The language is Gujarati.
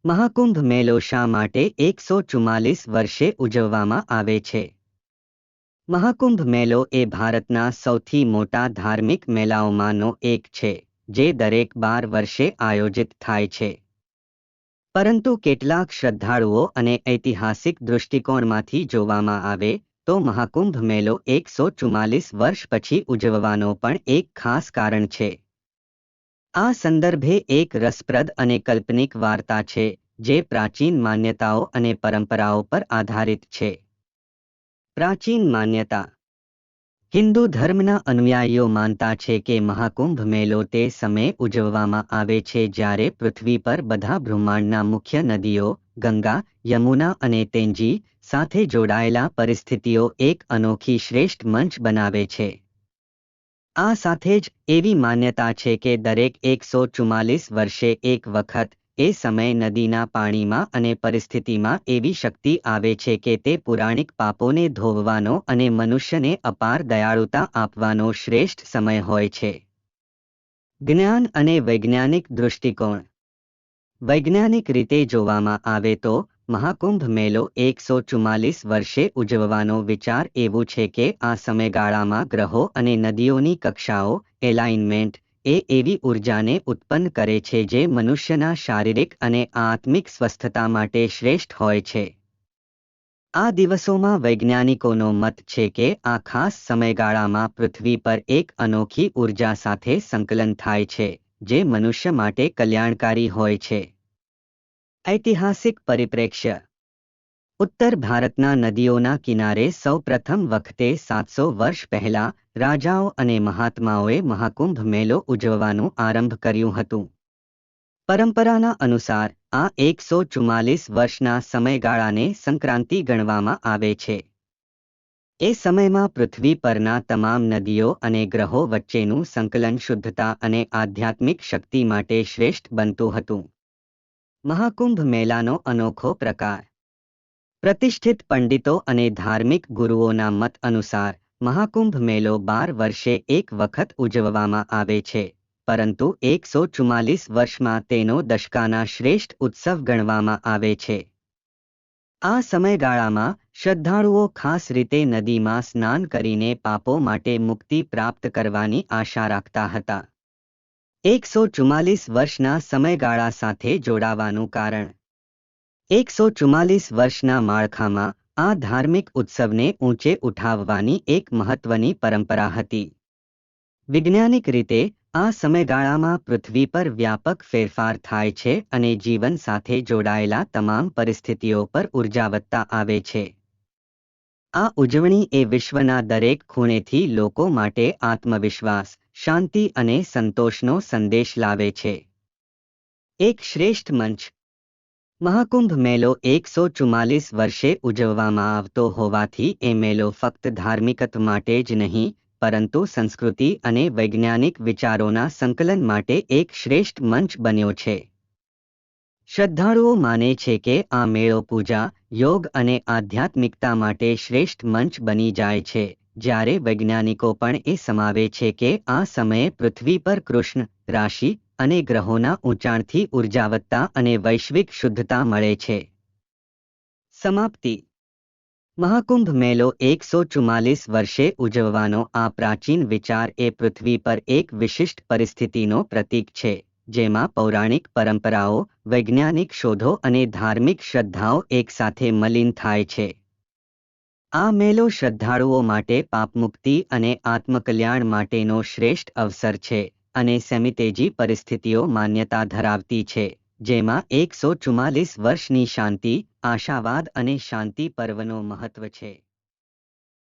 મહાકુંભ મેળો શા માટે 144 વર્ષે ઉજવવામાં આવે છે? મહાકુંભ મેળો એ ભારતના સૌથી મોટા ધાર્મિક મેળાઓમાંનો એક છે, જે દરેક 12 વર્ષે આયોજિત થાય છે. પરંતુ કેટલાક શ્રદ્ધાળુઓ અને ઐતિહાસિક દૃષ્ટિકોણમાંથી જોવામાં આવે તો મહાકુંભ મેળો 144 વર્ષ પછી ઉજવવાનો પણ એક ખાસ કારણ છે. આ સંદર્ભે એક રસપ્રદ અને કાલ્પનિક વાર્તા છે, જે પ્રાચીન માન્યતાઓ અને પરંપરાઓ પર આધારિત છે. પ્રાચીન માન્યતા. હિન્દુ ધર્મના અનુયાયીઓ માનતા છે કે મહાકુંભ મેળો તે સમયે ઉજવવામાં આવે છે જ્યારે પૃથ્વી પર બધા બ્રહ્માંડના મુખ્ય નદીઓ, ગંગા, યમુના અને તેંજી, સાથે જોડાયેલા પરિસ્થિતિઓ એક અનોખી શ્રેષ્ઠ મંચ બનાવે છે. આ સાથે જ એવી માન્યતા છે કે દરેક 144 વર્ષે એક વખત એ સમય નદીના પાણીમાં અને પરિસ્થિતિમાં એવી શક્તિ આવે છે કે તે પુરાણિક પાપોને ધોવવાનો અને મનુષ્યને અપાર દયાળુતા આપવાનો શ્રેષ્ઠ સમય હોય છે. જ્ઞાન અને વૈજ્ઞાનિક દૃષ્ટિકોણ. વૈજ્ઞાનિક રીતે જોવામાં આવે તો મહાકુંભ મેળો 144 વર્ષે ઉજવવાનો વિચાર એવું છે કે આ સમયગાળામાં ગ્રહો અને નદીઓની કક્ષાઓ એલાઇનમેન્ટ એ એવી ઊર્જાને ઉત્પન્ન કરે છે જે મનુષ્યના શારીરિક અને આત્મિક સ્વસ્થતા માટે શ્રેષ્ઠ હોય છે. આ દિવસોમાં વૈજ્ઞાનિકોનો મત છે કે આ ખાસ સમયગાળામાં પૃથ્વી પર એક અનોખી ઊર્જા સાથે સંકલન થાય છે, જે મનુષ્ય માટે કલ્યાણકારી હોય છે. ઐતિહાસિક પરિપ્રેક્ષ્ય. ઉત્તર ભારતના નદીઓના કિનારે સૌ પ્રથમ વખતે 700 વર્ષ પહેલાં રાજાઓ અને મહાત્માઓએ મહાકુંભ મેળો ઉજવવાનું આરંભ કર્યું હતું. પરંપરાના અનુસાર આ 144 વર્ષના સમયગાળાને સંક્રાંતિ ગણવામાં આવે છે. એ સમયમાં પૃથ્વી પરના તમામ નદીઓ અને ગ્રહો વચ્ચેનું સંકલન શુદ્ધતા અને આધ્યાત્મિક શક્તિ માટે શ્રેષ્ઠ બનતું હતું. મહાકુંભ મેળાનો અનોખો પ્રકાર. પ્રતિષ્ઠિત પંડિતો અને ધાર્મિક ગુરુઓના મત અનુસાર મહાકુંભ મેળો 12 વર્ષે એક વખત ઉજવવામાં આવે છે, પરંતુ 144 વર્ષમાં તેનો દશકાના શ્રેષ્ઠ ઉત્સવ ગણવામાં આવે છે. આ સમયગાળામાં શ્રદ્ધાળુઓ ખાસ રીતે નદીમાં સ્નાન કરીને પાપો માટે મુક્તિ પ્રાપ્ત કરવાની આશા રાખતા હતા. 144 વર્ષના સમયગાળા સાથે જોડાવાનું કારણ. 144 વર્ષના માળખામાં આ ધાર્મિક ઉત્સવને ઊંચે ઉઠાવવાની એક મહત્વની પરંપરા હતી. વૈજ્ઞાનિક રીતે આ સમયગાળામાં પૃથ્વી પર વ્યાપક ફેરફાર થાય છે અને જીવન સાથે જોડાયેલા તમામ પરિસ્થિતિઓ પર ઉર્જાવત્તા આવે છે. આ ઉજવણી એ વિશ્વના દરેક ખૂણેથી લોકો માટે આત્મવિશ્વાસ, શાંતિ અને સંતોષનો સંદેશ લાવે છે. એક શ્રેષ્ઠ મંચ. મહાકુંભ મેળો 144 વર્ષે ઉજવવામાં આવતો હોવાથી એ મેળો ફક્ત ધાર્મિકત્વ માટે જ નહીં, પરંતુ સંસ્કૃતિ અને વૈજ્ઞાનિક વિચારોના સંકલન માટે એક શ્રેષ્ઠ મંચ બન્યો છે. શ્રદ્ધાળુઓ માને છે કે આ મેળો પૂજા, યોગ અને આધ્યાત્મિકતા માટે શ્રેષ્ઠ મંચ બની જાય છે, જ્યારે વૈજ્ઞાનિકો પણ એ સમાવે છે કે આ સમયે પૃથ્વી પર કૃષ્ણ રાશિ અને ગ્રહોના ઊંચાણથી ઉર્જાવત્તા અને વૈશ્વિક શુદ્ધતા મળે છે. સમાપ્તિ. મહાકુંભ મેળો 144 વર્ષે ઉજવવાનો આ પ્રાચીન વિચાર એ પૃથ્વી પર એક વિશિષ્ટ પરિસ્થિતિનો પ્રતીક છે, જેમાં પૌરાણિક પરંપરાઓ, વૈજ્ઞાનિક શોધો અને ધાર્મિક શ્રદ્ધાઓ એકસાથે મલિન થાય છે. આ મેળો શ્રદ્ધાળુઓ માટે પાપમુક્તિ અને આત્મકલ્યાણ માટેનો શ્રેષ્ઠ અવસર છે, અને સેમિતેજી પરિસ્થિતિઓ માન્યતા ધરાવતી છે, જેમાં 144 વર્ષની શાંતિ, આશાવાદ અને શાંતિ પર્વનો મહત્વ છે.